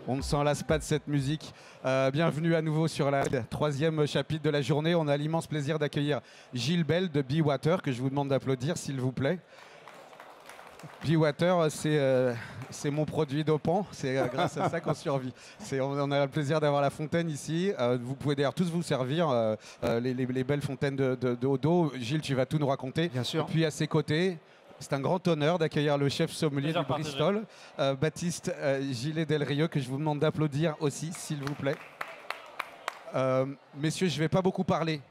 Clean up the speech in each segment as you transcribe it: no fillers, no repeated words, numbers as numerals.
On ne s'en lasse pas de cette musique. Bienvenue à nouveau sur la troisième chapitre de la journée. On a l'immense plaisir d'accueillir Gilles Bell de Be Water, que je vous demande d'applaudir, s'il vous plaît. Be Water, c'est mon produit dopant. C'est grâce à ça qu'on survit. On a le plaisir d'avoir la fontaine ici. Vous pouvez d'ailleurs tous vous servir les belles fontaines d'eau. Gilles, tu vas tout nous raconter. Bien sûr. Et puis à ses côtés, c'est un grand honneur d'accueillir le chef sommelier du Bristol, Baptiste Gillet Del Rio, que je vous demande d'applaudir aussi, s'il vous plaît. Messieurs, je ne vais pas beaucoup parler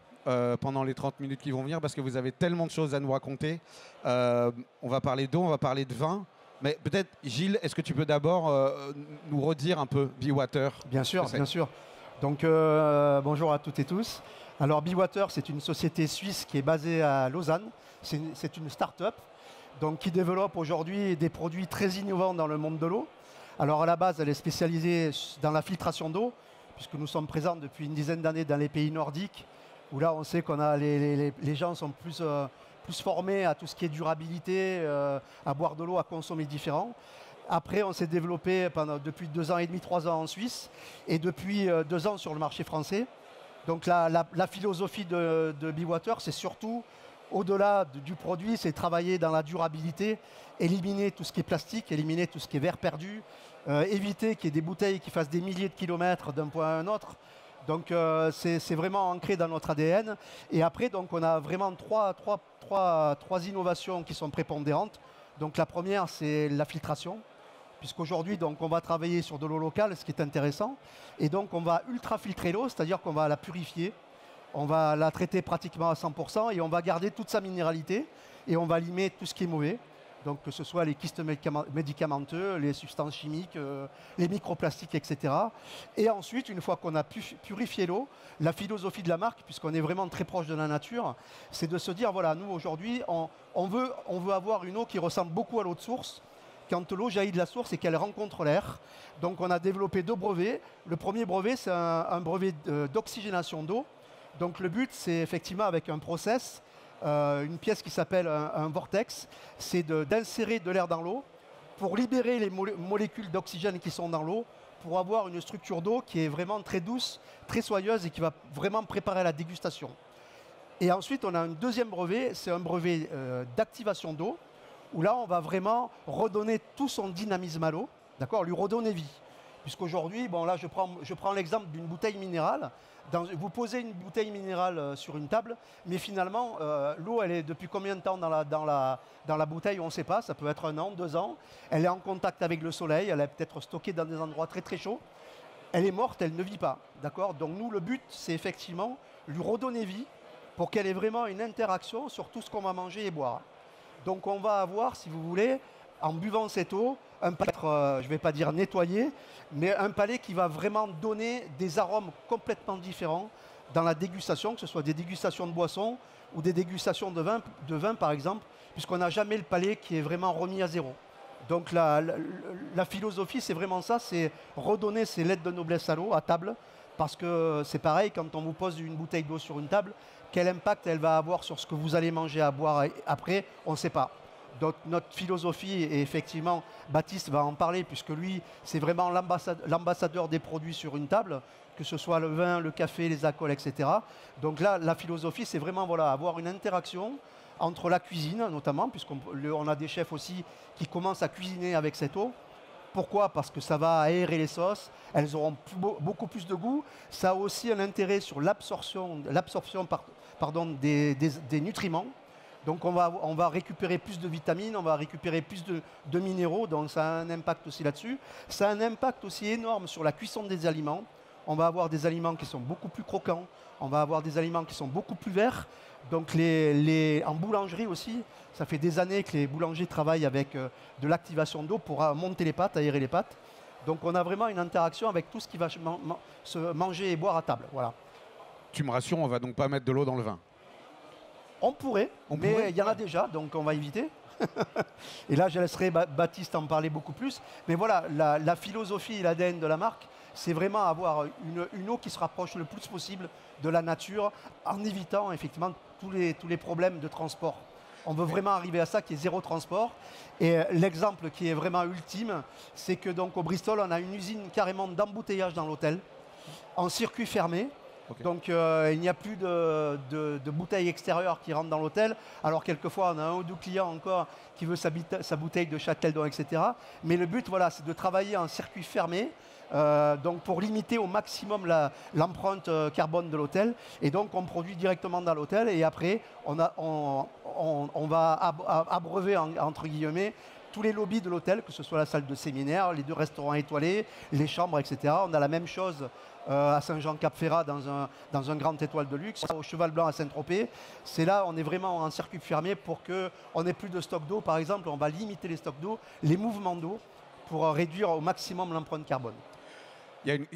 pendant les 30 minutes qui vont venir parce que vous avez tellement de choses à nous raconter. On va parler d'eau, on va parler de vin. Mais peut-être, Gilles, est-ce que tu peux d'abord nous redire un peu Be Water? Bien sûr, bien sûr. Donc, bonjour à toutes et tous. Alors, Be Water, c'est une société suisse qui est basée à Lausanne. C'est une start-up donc, qui développe aujourd'hui des produits très innovants dans le monde de l'eau. Alors, à la base, elle est spécialisée dans la filtration d'eau, puisque nous sommes présents depuis une dizaine d'années dans les pays nordiques, où là, on sait qu'on a les gens sont plus formés à tout ce qui est durabilité, à boire de l'eau, à consommer différent. Après, on s'est développé depuis 2 ans et demi, 3 ans en Suisse, et depuis 2 ans sur le marché français. Donc la philosophie de Be Water, c'est surtout, au-delà du produit, c'est travailler dans la durabilité, éliminer tout ce qui est plastique, éliminer tout ce qui est verre perdu, éviter qu'il y ait des bouteilles qui fassent des milliers de kilomètres d'un point à un autre. Donc c'est vraiment ancré dans notre ADN. Et après, donc, on a vraiment trois innovations qui sont prépondérantes. Donc la première, c'est la filtration, puisqu'aujourd'hui, donc, on va travailler sur de l'eau locale, ce qui est intéressant. Et donc, on va ultra-filtrer l'eau, c'est-à-dire qu'on va la purifier. On va la traiter pratiquement à 100% et on va garder toute sa minéralité et on va limer tout ce qui est mauvais. Donc que ce soit les kystes médicamenteux, les substances chimiques, les microplastiques, etc. Et ensuite, une fois qu'on a purifié l'eau, la philosophie de la marque, puisqu'on est vraiment très proche de la nature, c'est de se dire, voilà, nous aujourd'hui, on veut avoir une eau qui ressemble beaucoup à l'eau de source, quand l'eau jaillit de la source et qu'elle rencontre l'air. Donc on a développé 2 brevets. Le premier brevet, c'est un brevet d'oxygénation d'eau. Donc le but, c'est effectivement avec un process, une pièce qui s'appelle un vortex, c'est d'insérer de l'air dans l'eau pour libérer les molécules d'oxygène qui sont dans l'eau, pour avoir une structure d'eau qui est vraiment très douce, très soyeuse et qui va vraiment préparer la dégustation. Et ensuite, on a un deuxième brevet, c'est un brevet d'activation d'eau, où là, on va vraiment redonner tout son dynamisme à l'eau, d'accord, lui redonner vie. Puisqu'aujourd'hui, bon là, je prends l'exemple d'une bouteille minérale. Vous posez une bouteille minérale sur une table, mais finalement, l'eau, elle est depuis combien de temps dans la bouteille? On ne sait pas, ça peut être 1 an, 2 ans. Elle est en contact avec le soleil, elle est peut-être stockée dans des endroits très très chauds. Elle est morte, elle ne vit pas, d'accord? Donc nous, le but, c'est effectivement lui redonner vie pour qu'elle ait vraiment une interaction sur tout ce qu'on va manger et boire. Donc on va avoir, si vous voulez, en buvant cette eau, un palais, je ne vais pas dire nettoyé, mais un palais qui va vraiment donner des arômes complètement différents dans la dégustation, que ce soit des dégustations de boissons ou des dégustations de vin par exemple, puisqu'on n'a jamais le palais qui est vraiment remis à zéro. Donc la philosophie, c'est vraiment ça, c'est redonner ces lettres de noblesse à l'eau, à table, parce que c'est pareil, quand on vous pose une bouteille d'eau sur une table, quel impact elle va avoir sur ce que vous allez manger à boire après, on ne sait pas. Donc notre philosophie, et effectivement, Baptiste va en parler, puisque lui, c'est vraiment l'ambassadeur des produits sur une table, que ce soit le vin, le café, les alcools, etc. Donc là, la philosophie, c'est vraiment voilà, avoir une interaction entre la cuisine, notamment, puisqu'on a des chefs aussi qui commencent à cuisiner avec cette eau. Pourquoi? Parce que ça va aérer les sauces, elles auront beaucoup plus de goût. Ça a aussi un intérêt sur l'absorption des nutriments. Donc on va récupérer plus de vitamines, on va récupérer plus de minéraux, donc ça a un impact aussi là-dessus. Ça a un impact aussi énorme sur la cuisson des aliments. On va avoir des aliments qui sont beaucoup plus croquants, on va avoir des aliments qui sont beaucoup plus verts. Donc en boulangerie aussi, ça fait des années que les boulangers travaillent avec de l'activation d'eau pour monter les pâtes, aérer les pâtes. Donc on a vraiment une interaction avec tout ce qui va se manger et boire à table. Voilà. Tu me rassures, on va donc pas mettre de l'eau dans le vin? On pourrait, mais il y en a déjà, donc on va éviter. Et là, je laisserai Baptiste en parler beaucoup plus. Mais voilà, la philosophie et l'ADN de la marque, c'est vraiment avoir une eau qui se rapproche le plus possible de la nature, en évitant effectivement tous les problèmes de transport. On veut vraiment arriver à ça, qui est zéro transport. Et l'exemple qui est vraiment ultime, c'est que donc au Bristol, on a une usine carrément d'embouteillage dans l'hôtel, en circuit fermé. Okay. Donc il n'y a plus de bouteilles extérieures qui rentrent dans l'hôtel. Alors quelquefois, on a un ou deux clients encore qui veut sa bouteille de Châteldon, etc. Mais le but, voilà, c'est de travailler en circuit fermé. Donc pour limiter au maximum l'empreinte carbone de l'hôtel. Et donc on produit directement dans l'hôtel et après on va abreuver entre guillemets tous les lobbies de l'hôtel, que ce soit la salle de séminaire, les 2 restaurants étoilés, les chambres, etc. On a la même chose à Saint-Jean-Cap-Ferrat dans un grand étoile de luxe, au Cheval Blanc à Saint-Tropez. C'est là, on est vraiment en circuit fermé pour qu'on n'ait plus de stock d'eau. Par exemple, on va limiter les stocks d'eau, les mouvements d'eau pour réduire au maximum l'empreinte carbone. Il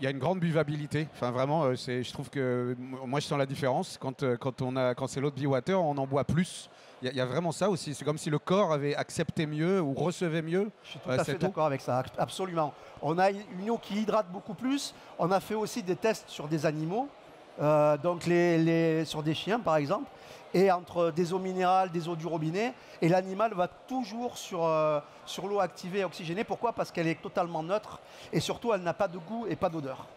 y a une grande buvabilité. Enfin, vraiment, je trouve que moi, je sens la différence. Quand c'est l'eau de Be-Water, on en boit plus. Il y a vraiment ça aussi. C'est comme si le corps avait accepté mieux ou recevait mieux. Je suis tout à fait d'accord avec ça, absolument. On a une eau qui hydrate beaucoup plus. On a fait aussi des tests sur des animaux, donc sur des chiens, par exemple. Et entre des eaux minérales, des eaux du robinet, et l'animal va toujours sur l'eau activée et oxygénée. Pourquoi? Parce qu'elle est totalement neutre et surtout elle n'a pas de goût et pas d'odeur.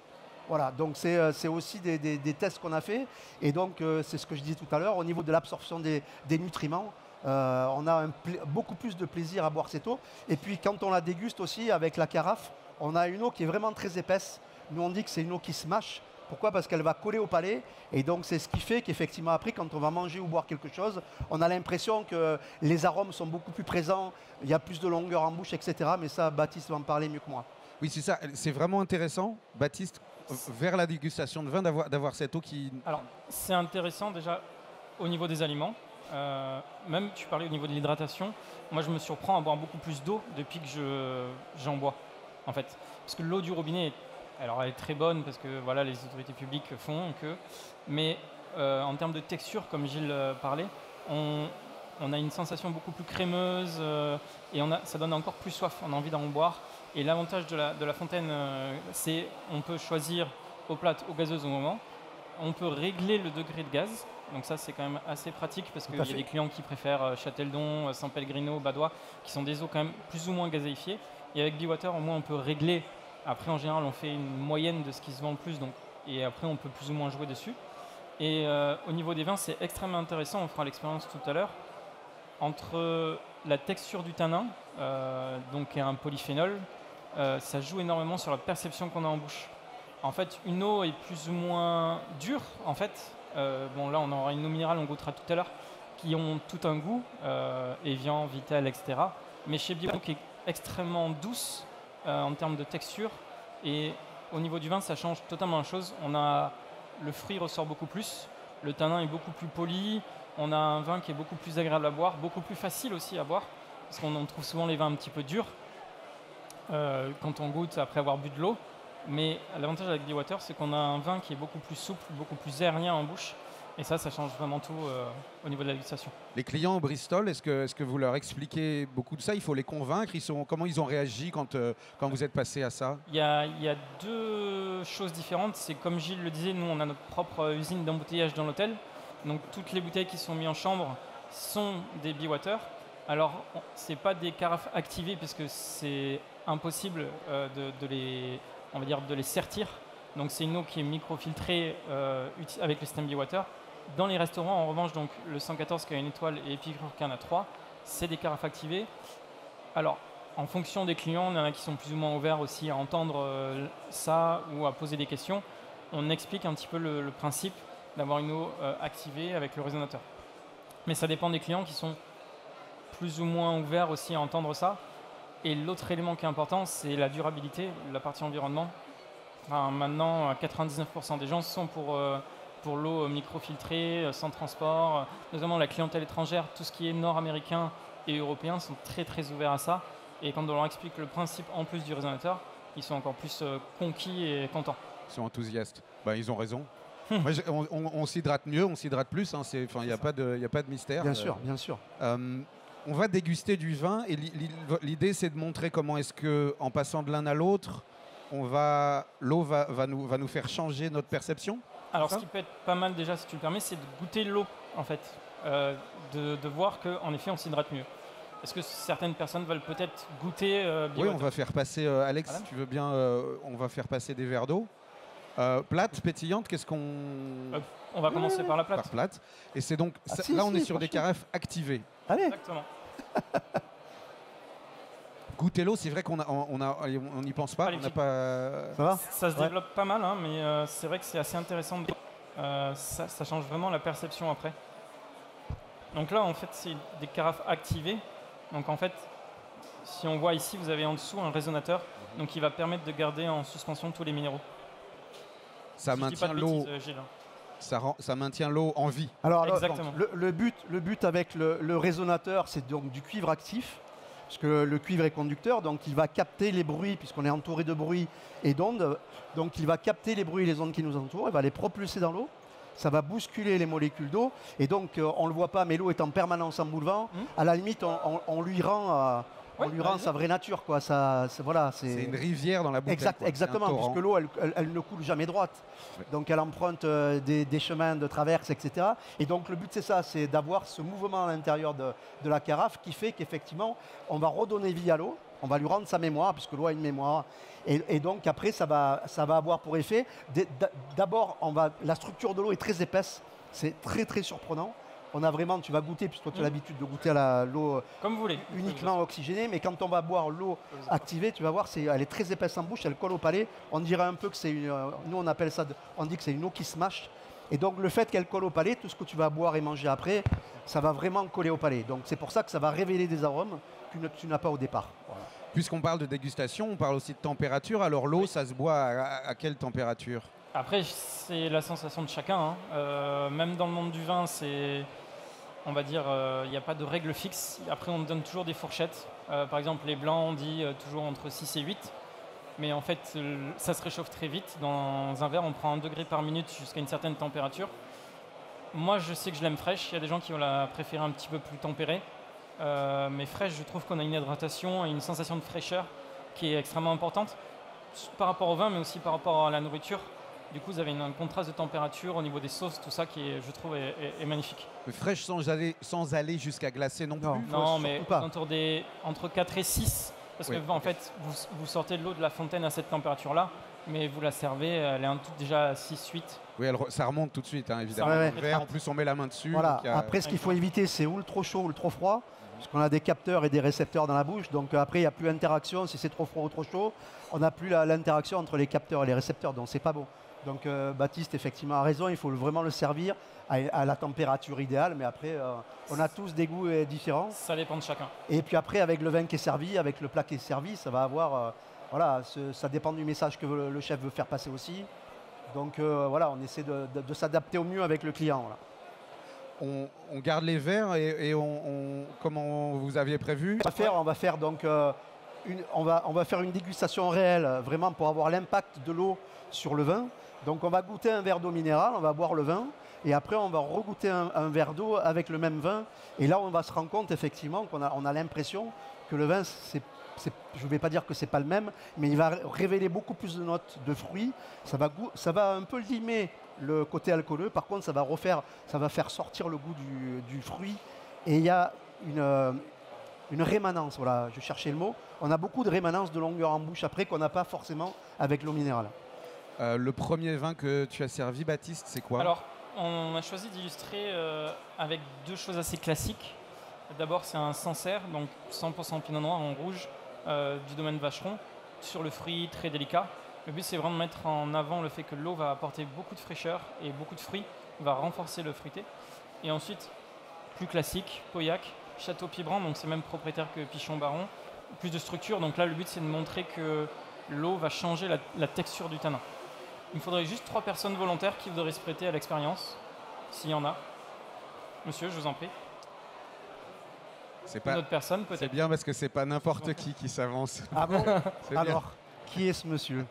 Voilà, donc c'est aussi des tests qu'on a fait. Et donc c'est ce que je disais tout à l'heure, au niveau de l'absorption des nutriments, on a beaucoup plus de plaisir à boire cette eau. Et puis quand on la déguste aussi avec la carafe, on a une eau qui est vraiment très épaisse. Nous on dit que c'est une eau qui se mâche. Pourquoi? Parce qu'elle va coller au palais et donc c'est ce qui fait qu'effectivement après quand on va manger ou boire quelque chose, on a l'impression que les arômes sont beaucoup plus présents, il y a plus de longueur en bouche, etc. Mais ça, Baptiste va en parler mieux que moi. Oui, c'est ça, c'est vraiment intéressant, Baptiste, vers la dégustation de vin, d'avoir cette eau qui... Alors, c'est intéressant déjà au niveau des aliments. Même, tu parlais au niveau de l'hydratation. Moi, je me surprends à boire beaucoup plus d'eau depuis que j'en bois, en fait. Parce que l'eau du robinet alors elle est très bonne parce que voilà, les autorités publiques font que, mais en termes de texture, comme Gilles parlait, on a une sensation beaucoup plus crémeuse et ça donne encore plus soif, on a envie d'en boire. Et l'avantage de la fontaine, c'est on peut choisir eau plate, eau gazeuse au moment, on peut régler le degré de gaz, donc ça c'est quand même assez pratique parce qu'il y a des clients qui préfèrent Châteldon, San Pellegrino, Badois, qui sont des eaux quand même plus ou moins gazéifiées, et avec Be-Water au moins on peut régler. Après, en général, on fait une moyenne de ce qui se vend le plus, donc, et après, on peut plus ou moins jouer dessus. Et au niveau des vins, c'est extrêmement intéressant, on fera l'expérience tout à l'heure, entre la texture du tanin, donc et un polyphénol, ça joue énormément sur la perception qu'on a en bouche. En fait, une eau est plus ou moins dure, en fait. Bon, là, on aura une eau minérale, on goûtera tout à l'heure, qui ont tout un goût, Evian, Vitel, etc. Mais chez Be-Water, qui est extrêmement douce, en termes de texture, et au niveau du vin ça change totalement la chose. Le fruit ressort beaucoup plus, le tanin est beaucoup plus poli, on a un vin qui est beaucoup plus agréable à boire, beaucoup plus facile aussi à boire, parce qu'on trouve souvent les vins un petit peu durs quand on goûte après avoir bu de l'eau, mais l'avantage avec Be-Water c'est qu'on a un vin qui est beaucoup plus souple, beaucoup plus aérien en bouche. Et ça change vraiment tout au niveau de la dégustation. Les clients au Bristol, est-ce que vous leur expliquez beaucoup de ça? Il faut les convaincre. Comment ils ont réagi quand vous êtes passé à ça? Il y a 2 choses différentes. C'est comme Gilles le disait, nous on a notre propre usine d'embouteillage dans l'hôtel. Donc toutes les bouteilles qui sont mises en chambre sont des Be-Water. Alors ce n'est pas des carafes activées puisque c'est impossible de les sertir. Donc c'est une eau qui est microfiltrée avec le système Be-Water. Dans les restaurants, en revanche, donc, le 114 qui a une étoile et Epicure qui en a 3, c'est des carafes activées. Alors, en fonction des clients, il y en a qui sont plus ou moins ouverts aussi à entendre ça ou à poser des questions. On explique un petit peu le principe d'avoir une eau activée avec le résonateur. Mais ça dépend des clients qui sont plus ou moins ouverts aussi à entendre ça. Et l'autre élément qui est important, c'est la durabilité, la partie environnement. Enfin, maintenant, 99% des gens sont pour l'eau microfiltrée, sans transport, notamment la clientèle étrangère, tout ce qui est nord-américain et européen sont très très ouverts à ça. Et quand on leur explique le principe en plus du résonateur, ils sont encore plus conquis et contents. Ils sont enthousiastes. Ben, ils ont raison. Moi, on s'hydrate mieux, on s'hydrate plus. Hein, il n'y a pas de mystère. Bien sûr, bien sûr. On va déguster du vin et l'idée c'est de montrer comment est-ce qu'en passant de l'un à l'autre, l'eau va nous faire changer notre perception. Alors ce qui peut être pas mal déjà si tu le permets, c'est de goûter l'eau en fait. de voir qu'en effet, on s'hydrate mieux. Est-ce que certaines personnes veulent peut-être goûter Oui, on va faire passer, Alex, Voilà. si tu veux bien, on va faire passer des verres d'eau. Plate, pétillante, qu'est-ce qu'on... On va commencer par la plate. Par plate. Et c'est donc, si, là on si, est sur des franchement. carafes activées. Allez, Exactement. Goûter l'eau, c'est vrai qu'on n'y pense pas. Allez, On n'a petit. pas... ça va? Ça se Ouais. développe pas mal, hein, mais c'est vrai que c'est assez intéressant. Ça change vraiment la perception après. Donc là, en fait, c'est des carafes activées. Donc en fait, si on voit ici, vous avez en dessous un résonateur, donc qui va permettre de garder en suspension tous les minéraux. Ça Si je dis pas maintient de l'eau, bêtises, Gilles. ça maintient l'eau en vie. Alors, Exactement. donc, le but avec le résonateur, c'est donc du cuivre actif, parce que le cuivre est conducteur, donc il va capter les bruits, puisqu'on est entouré de bruits et d'ondes. Donc il va capter les bruits et les ondes qui nous entourent, il va les propulser dans l'eau. Ça va bousculer les molécules d'eau. Et donc, on ne le voit pas, mais l'eau est en permanence en boulevant. À la limite, on lui rend, sa vraie nature, quoi. Voilà, C'est une rivière dans la bouteille. quoi. Exactement, C'est un torrent. puisque l'eau, elle ne coule jamais droite. Ouais. Donc elle emprunte des chemins de traverse, etc. Et donc le but, c'est ça, c'est d'avoir ce mouvement à l'intérieur de la carafe qui fait qu'effectivement, on va redonner vie à l'eau, on va lui rendre sa mémoire, puisque l'eau a une mémoire. Et donc après, ça va avoir pour effet, d'abord, la structure de l'eau est très épaisse, c'est très très surprenant. On a vraiment, tu vas goûter, puisque toi tu as l'habitude de goûter à l'eau Comme vous voulez. uniquement oxygénée, mais quand on va boire l'eau activée, tu vas voir, elle est très épaisse en bouche, elle colle au palais. On dirait un peu que c'est une, nous on appelle ça, on dit que c'est une eau qui se mâche. Et donc le fait qu'elle colle au palais, tout ce que tu vas boire et manger après, ça va vraiment coller au palais. Donc c'est pour ça que ça va révéler des arômes que tu n'as pas au départ. Voilà. Puisqu'on parle de dégustation, on parle aussi de température. Alors l'eau, ça se boit à quelle température? Après, c'est la sensation de chacun, hein. Même dans le monde du vin, on va dire, il n'y a pas de règle fixe. Après, on donne toujours des fourchettes. Par exemple, les blancs, on dit toujours entre 6 et 8. Mais en fait, ça se réchauffe très vite. Dans un verre, on prend 1 degré par minute jusqu'à une certaine température. Moi, je sais que je l'aime fraîche. Il y a des gens qui vont la préférer un petit peu plus tempérée. Mais fraîche, je trouve qu'on a une hydratation et une sensation de fraîcheur qui est extrêmement importante par rapport au vin, mais aussi par rapport à la nourriture. Du coup, vous avez un contraste de température au niveau des sauces, tout ça qui, je trouve, est magnifique. Mais fraîche sans aller jusqu'à glacer non plus. Non, mais surtout pas. entre 4 et 6, parce Oui. que en fait, vous sortez de l'eau de la fontaine à cette température-là, mais vous la servez, elle est déjà à 6-8. Oui, ça remonte tout de suite, hein, évidemment. Ça remonte Le très verre, vite. en plus, on met la main dessus. Voilà. donc il y a- Après, ce qu'il faut éviter, c'est ou le trop chaud ou le trop froid, puisqu'on a des capteurs et des récepteurs dans la bouche. Donc après, il n'y a plus d'interaction. Si c'est trop froid ou trop chaud, on n'a plus l'interaction entre les capteurs et les récepteurs. Donc c'est pas bon. Donc Baptiste, effectivement, a raison. Il faut vraiment le servir à la température idéale. Mais après, on a tous des goûts différents. Ça dépend de chacun. Et puis après, avec le vin qui est servi, avec le plat qui est servi, ça va avoir... ça dépend du message que le chef veut faire passer aussi. Donc voilà, on essaie de s'adapter au mieux avec le client. Voilà. On garde les verres et comment vous aviez prévu. On va faire donc on va faire une dégustation réelle, vraiment pour avoir l'impact de l'eau sur le vin. Donc on va goûter un verre d'eau minérale, on va boire le vin, et après on va regoûter un verre d'eau avec le même vin. Et là on va se rendre compte effectivement qu'on a l'impression que le vin, je ne vais pas dire que c'est pas le même, mais il va révéler beaucoup plus de notes de fruits. Ça va un peu limer le côté alcooleux. Par contre, ça va faire sortir le goût du fruit. Et il y a une rémanence. Voilà, je cherchais le mot. On a beaucoup de rémanence de longueur en bouche après qu'on n'a pas forcément avec l'eau minérale. Le premier vin que tu as servi, Baptiste, c'est quoi? Alors, on a choisi d'illustrer avec 2 choses assez classiques. D'abord, c'est un Sancerre, donc 100% pinot noir en rouge du domaine Vacheron, sur le fruit très délicat. Le but, c'est vraiment de mettre en avant le fait que l'eau va apporter beaucoup de fraîcheur et beaucoup de fruits, va renforcer le fruité. Et ensuite, plus classique, Pauillac, Château Pibrand, donc c'est le même propriétaire que Pichon Baron, plus de structure. Donc là, le but, c'est de montrer que l'eau va changer la texture du tanin. Il me faudrait juste 3 personnes volontaires qui voudraient se prêter à l'expérience, s'il y en a. Monsieur, je vous en prie. C'est Une pas. autre personne, C'est peut-être. bien parce que c'est pas n'importe qui s'avance. Ah bon? C'est bien. Alors, qui est ce monsieur?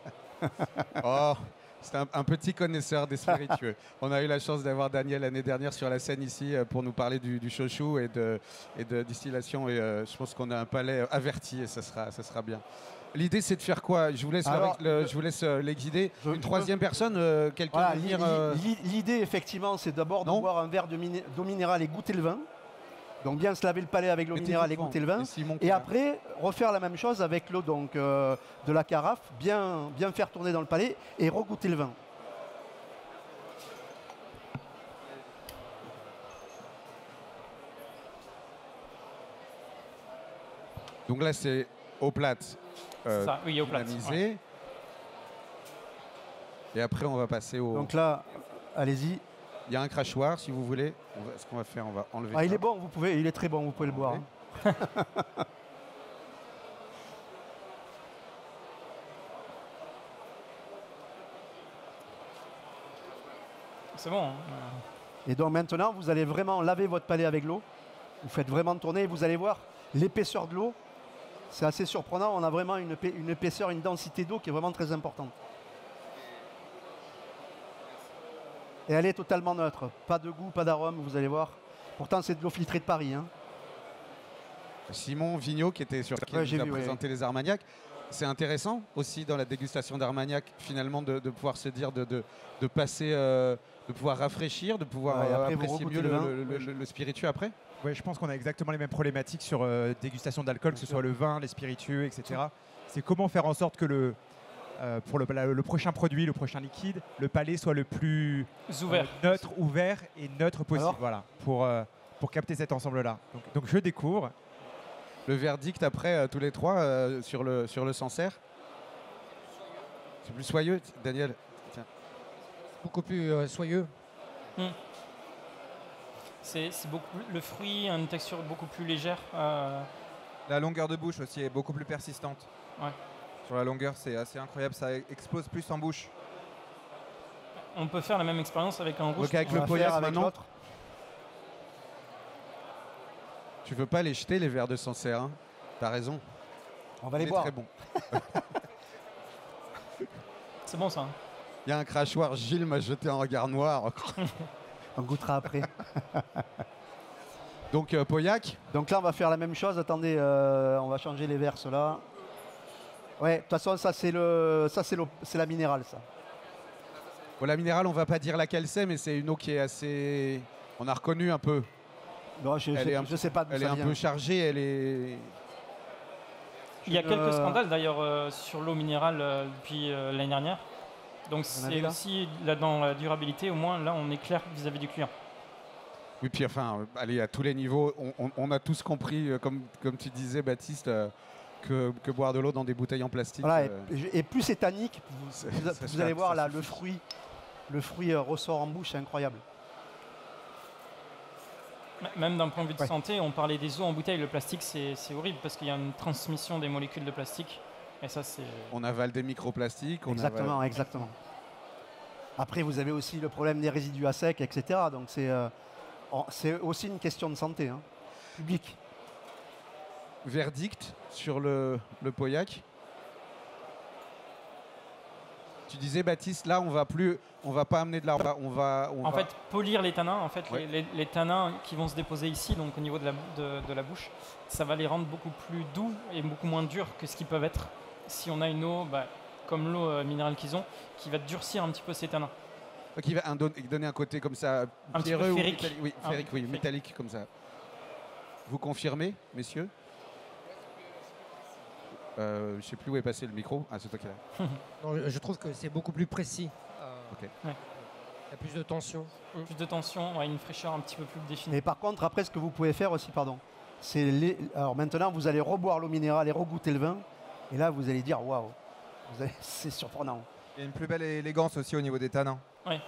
Oh, C'est un petit connaisseur des spiritueux. On a eu la chance d'avoir Daniel l'année dernière sur la scène ici pour nous parler du shochu et de distillation. Et je pense qu'on a un palais averti et ça sera bien. L'idée, c'est de faire quoi? Je vous laisse, les guider. Une troisième personne, quelqu'un Voilà, veut venir, l'idée, effectivement, c'est d'abord de boire un verre d'eau minérale et goûter le vin. Donc bien se laver le palais avec l'eau minérale et goûter le vin. Et après, refaire la même chose avec l'eau de la carafe, bien faire tourner dans le palais et regoûter le vin. Donc là, c'est eau plate. Ça, oui, eau plate. Ouais. Et après, on va passer au... Donc là, allez-y. Il y a un crachoir, si vous voulez. Ce qu'on va faire, on va enlever il est bon, il est très bon, vous pouvez le boire. Hein. C'est bon. Hein. Et donc maintenant, vous allez vraiment laver votre palais avec l'eau. Vous faites vraiment tourner et vous allez voir l'épaisseur de l'eau. C'est assez surprenant. On a vraiment une épaisseur, une densité d'eau qui est vraiment très importante. Et elle est totalement neutre. Pas de goût, pas d'arôme, vous allez voir. Pourtant, c'est de l'eau filtrée de Paris. Hein. Simon Vigneault, qui nous a présenté les Armagnac. C'est intéressant aussi dans la dégustation d'Armagnac, finalement, de pouvoir se dire, de passer, de pouvoir rafraîchir, de pouvoir apprécier mieux le spiritueux après. Oui, je pense qu'on a exactement les mêmes problématiques sur dégustation d'alcool, que ce soit le vin, les spiritueux, etc. C'est comment faire en sorte que pour le prochain produit, le prochain liquide, le palais soit le plus neutre, ouvert et neutre possible. Voilà, pour capter cet ensemble-là. Donc je découvre. Le verdict après, tous les trois, sur le Sancerre. C'est plus soyeux, Daniel. Tiens. Beaucoup plus soyeux. C'est beaucoup, le fruit a une texture beaucoup plus légère. La longueur de bouche aussi est beaucoup plus persistante. Ouais. Sur la longueur, c'est assez incroyable, ça explose plus en bouche. On peut faire la même expérience avec un rouge. Donc avec le Pauillac maintenant. Tu veux pas les jeter, les verres de Sancerre, hein? T'as raison. On va les boire. Très bon. C'est bon ça. Il y a un crachoir, Gilles m'a jeté un regard noir. On goûtera après. Donc Pauillac. Donc là, on va faire la même chose. Attendez, on va changer les verres, ceux-là. Ouais, de toute façon, ça c'est la minérale, ça. Bon, la minérale, on va pas dire laquelle c'est, mais c'est une eau qui est assez... On a reconnu un peu. Non, je sais pas d'où elle ça est un vient. peu chargée, elle est... Il y a quelques scandales d'ailleurs sur l'eau minérale depuis l'année dernière. Donc c'est aussi là, dans la durabilité, au moins là on est clair vis-à-vis du client. Oui, puis enfin, allez, à tous les niveaux, on a tous compris, comme tu disais Baptiste, que boire de l'eau dans des bouteilles en plastique... Voilà, et plus c'est tannique, vous allez voir là, le fruit ressort en bouche, c'est incroyable. Même d'un point de vue de santé, on parlait des eaux en bouteille, le plastique c'est horrible parce qu'il y a une transmission des molécules de plastique. Et ça, c'est... On avale des microplastiques. Exactement. Après, vous avez aussi le problème des résidus à sec, etc. Donc c'est aussi une question de santé publique. Verdict sur le Pauillac. Tu disais, Baptiste, là, on va pas amener de la... En fait, polir les tanins, en fait, les tanins qui vont se déposer ici, donc au niveau de la bouche, ça va les rendre beaucoup plus doux et beaucoup moins durs que ce qu'ils peuvent être si on a une eau, comme l'eau minérale qu'ils ont, qui va durcir un petit peu ces tanins. Qui va donner un côté comme ça, un petit peu féerique. Métallique comme ça. Vous confirmez, messieurs? Je ne sais plus où est passé le micro. Ah, c'est toi qui l'as. Non, je trouve que c'est beaucoup plus précis. Ok. Ouais. Il y a plus de tension. Plus de tension, une fraîcheur un petit peu plus définie. Et par contre, après, ce que vous pouvez faire aussi, c'est alors maintenant, vous allez reboire l'eau minérale et regoûter le vin. Et là, vous allez dire, waouh, c'est surprenant. Il y a une plus belle élégance aussi au niveau des tanins. Oui.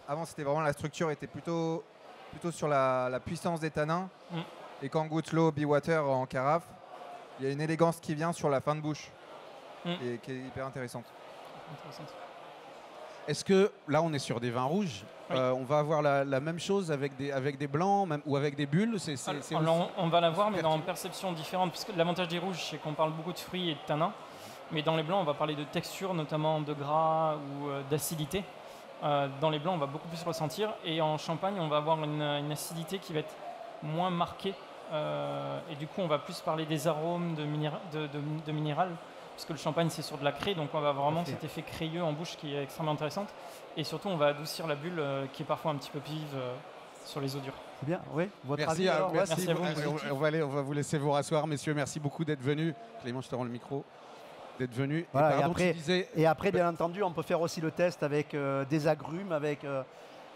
Avant, c'était vraiment la structure était plutôt sur la puissance des tanins. Et quand on goûte l'eau Be-Water en carafe, il y a une élégance qui vient sur la fin de bouche et qui est hyper intéressante. Est-ce que là, on est sur des vins rouges, on va avoir la même chose avec des blancs ou avec des bulles? On va l'avoir, mais dans une perception différente. Parce que l'avantage des rouges, c'est qu'on parle beaucoup de fruits et de tanins. Mais dans les blancs, on va parler de texture, notamment de gras ou d'acidité. Dans les blancs, on va beaucoup plus ressentir. Et en champagne, on va avoir une acidité qui va être moins marquée. Et du coup, on va plus parler des arômes de minéral. Parce que le champagne, c'est sur de la craie. Donc, on va vraiment cet effet crayeux en bouche qui est extrêmement intéressant. Et surtout, on va adoucir la bulle qui est parfois un petit peu vive sur les eaux dures. C'est bien, oui. Votre Merci, avis, alors, merci à vous. On va vous laisser vous rasseoir, messieurs. Merci beaucoup d'être venus. Clément, je te rends le micro. D'être venu. Voilà, et, pardon, tu disais... et après, bien entendu, on peut faire aussi le test avec des agrumes.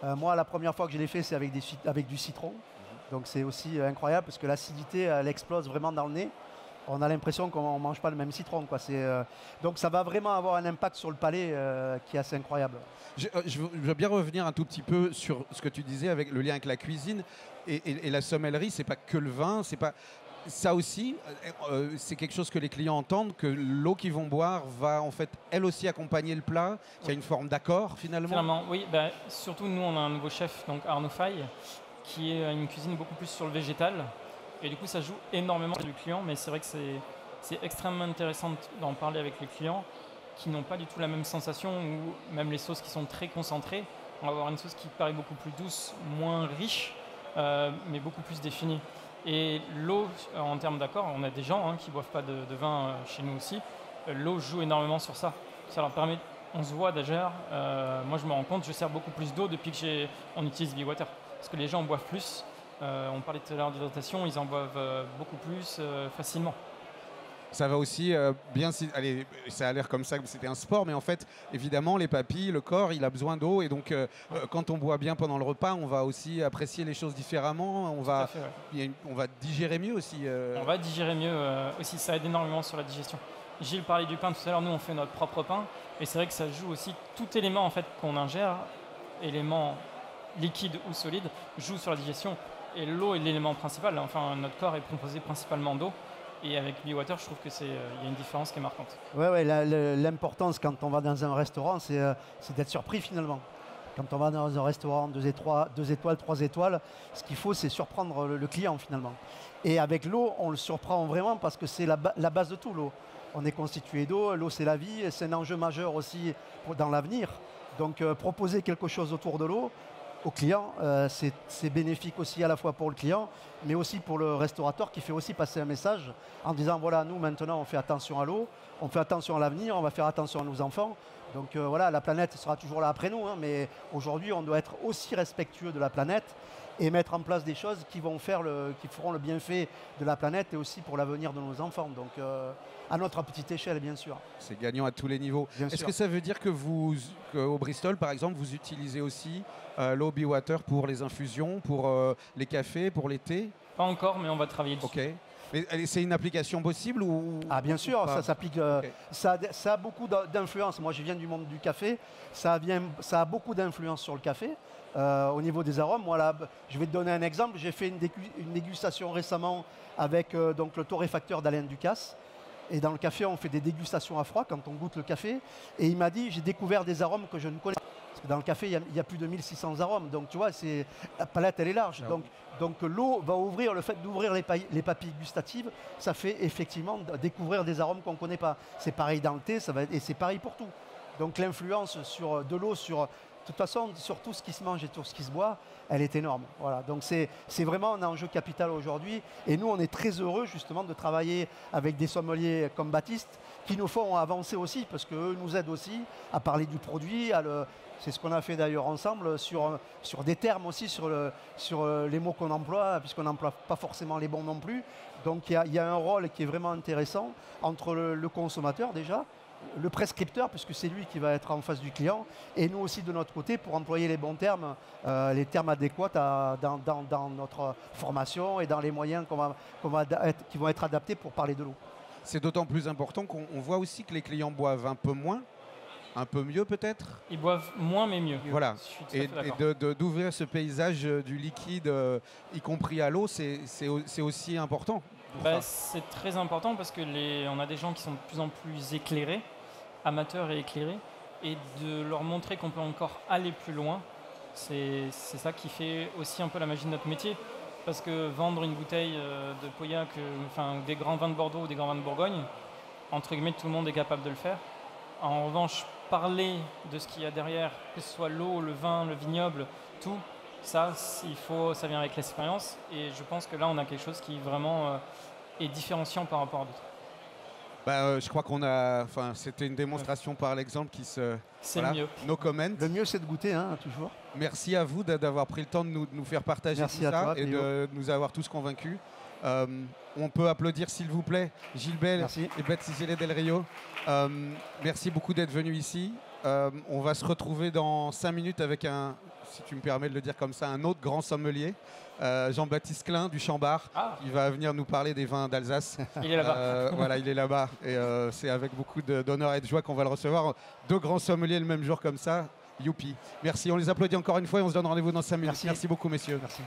Moi, la première fois que je l'ai fait, c'est avec du citron. Donc c'est aussi incroyable parce que l'acidité, elle explose vraiment dans le nez. On a l'impression qu'on ne mange pas le même citron, quoi. Donc ça va vraiment avoir un impact sur le palais qui est assez incroyable. Je veux bien revenir un tout petit peu sur ce que tu disais avec le lien avec la cuisine et la sommellerie. C'est pas que le vin, c'est pas ça aussi. C'est quelque chose que les clients entendent, que l'eau qu'ils vont boire va en fait elle aussi accompagner le plat, qu'il y a une forme d'accord finalement. Finalement, oui. Surtout nous, on a un nouveau chef, donc Arnaud Faye, qui est une cuisine beaucoup plus sur le végétal. Et du coup, ça joue énormément du client, mais c'est vrai que c'est extrêmement intéressant d'en parler avec les clients qui n'ont pas du tout la même sensation, ou même les sauces qui sont très concentrées. On va avoir une sauce qui paraît beaucoup plus douce, moins riche, mais beaucoup plus définie. Et l'eau, en termes d'accord, on a des gens qui ne boivent pas de vin chez nous aussi. L'eau joue énormément sur ça. Ça leur permet, on se voit déjà, moi je me rends compte, je sers beaucoup plus d'eau depuis qu'on utilise BeWater. Parce que les gens en boivent plus. On parlait tout à l'heure d'hydratation, ils en boivent beaucoup plus facilement. Ça va aussi bien... Allez, ça a l'air comme ça que c'était un sport, mais en fait, évidemment, les papilles, le corps, il a besoin d'eau. Et donc, quand on boit bien pendant le repas, on va aussi apprécier les choses différemment. On va digérer mieux aussi. On va digérer mieux aussi. Ça aide énormément sur la digestion. Gilles parlait du pain tout à l'heure. Nous, on fait notre propre pain. Et c'est vrai que ça joue aussi. Tout élément en fait, qu'on ingère, élément liquide ou solide, joue sur la digestion. Et l'eau est l'élément principal. Enfin, notre corps est composé principalement d'eau. Et avec BeWater, je trouve qu'il y a une différence qui est marquante. Oui, l'importance quand on va dans un restaurant, c'est d'être surpris finalement. Quand on va dans un restaurant 2 étoiles, 3 étoiles, ce qu'il faut, c'est surprendre le client finalement. Et avec l'eau, on le surprend vraiment parce que c'est la base de tout, l'eau. On est constitué d'eau, l'eau c'est la vie, et c'est un enjeu majeur aussi dans l'avenir. Donc proposer quelque chose autour de l'eau, au client, c'est bénéfique aussi à la fois pour le client, mais aussi pour le restaurateur qui fait aussi passer un message en disant voilà, nous maintenant on fait attention à l'eau, on fait attention à l'avenir, on va faire attention à nos enfants. Donc voilà, la planète sera toujours là après nous, mais aujourd'hui on doit être aussi respectueux de la planète et mettre en place des choses qui feront le bienfait de la planète et aussi pour l'avenir de nos enfants. Donc à notre petite échelle, bien sûr. C'est gagnant à tous les niveaux. Est-ce que ça veut dire qu'au Bristol, par exemple, vous utilisez aussi l'eau BeWater pour les infusions, pour les cafés, pour les thés? Pas encore, mais on va travailler dessus. Ok. Mais c'est une application possible ou... Ah bien sûr, ça s'applique. Okay. Ça a beaucoup d'influence. Moi, je viens du monde du café. Ça a beaucoup d'influence sur le café. Au niveau des arômes, moi, là, je vais te donner un exemple. J'ai fait une dégustation récemment avec donc, le torréfacteur d'Alain Ducasse. Et dans le café, on fait des dégustations à froid quand on goûte le café. Et il m'a dit, j'ai découvert des arômes que je ne connaissais pas. Parce que dans le café, il y a plus de 1600 arômes. Donc, tu vois, la palette, elle est large. Donc l'eau va ouvrir, le fait d'ouvrir les papilles gustatives, ça fait effectivement découvrir des arômes qu'on ne connaît pas. C'est pareil dans le thé, et c'est pareil pour tout. Donc l'influence de l'eau de toute façon, sur tout ce qui se mange et tout ce qui se boit, elle est énorme. Voilà. Donc c'est vraiment un enjeu capital aujourd'hui. Et nous, on est très heureux justement de travailler avec des sommeliers comme Baptiste qui nous font avancer aussi parce qu'eux nous aident aussi à parler du produit, c'est ce qu'on a fait d'ailleurs ensemble sur des termes aussi, sur les mots qu'on emploie, puisqu'on n'emploie pas forcément les bons non plus. Donc il y a un rôle qui est vraiment intéressant entre le consommateur déjà, le prescripteur, puisque c'est lui qui va être en face du client, et nous aussi de notre côté pour employer les bons termes, les termes adéquats dans notre formation et dans les moyens qui vont être adaptés pour parler de l'eau. C'est d'autant plus important qu'on voit aussi que les clients boivent un peu moins. Un peu mieux peut-être? Ils boivent moins mais mieux. Voilà. Et d'ouvrir ce paysage du liquide, y compris à l'eau, c'est aussi important. C'est très important parce que on a des gens qui sont de plus en plus éclairés, amateurs et éclairés, et de leur montrer qu'on peut encore aller plus loin, c'est ça qui fait aussi un peu la magie de notre métier. Parce que vendre une bouteille de Pauillac, des grands vins de Bordeaux ou des grands vins de Bourgogne, entre guillemets, tout le monde est capable de le faire. En revanche, parler de ce qu'il y a derrière, que ce soit l'eau, le vin, le vignoble, tout, ça, ça vient avec l'expérience. Et je pense que là, on a quelque chose qui vraiment est différenciant par rapport à d'autres. Je crois qu'on a. Enfin, c'était une démonstration par l'exemple qui se. C'est le mieux. No comment. Le mieux, c'est de goûter, hein, toujours. Merci à vous d'avoir pris le temps de nous faire partager Merci tout à ça toi, et Théo. de nous avoir tous convaincus. On peut applaudir, s'il vous plaît, Gilles Bell Merci. et Baptiste Del Rio. Merci beaucoup d'être venus ici. On va se retrouver dans 5 minutes avec un, si tu me permets de le dire comme ça, un autre grand sommelier, Jean-Baptiste Klein du Chambard. Ah. Il va venir nous parler des vins d'Alsace. Il est là-bas. Voilà, il est là-bas. Et c'est avec beaucoup d'honneur et de joie qu'on va le recevoir. 2 grands sommeliers le même jour comme ça. Youpi. Merci, on les applaudit encore une fois et on se donne rendez-vous dans 5 minutes. Merci. Merci beaucoup, messieurs. Merci.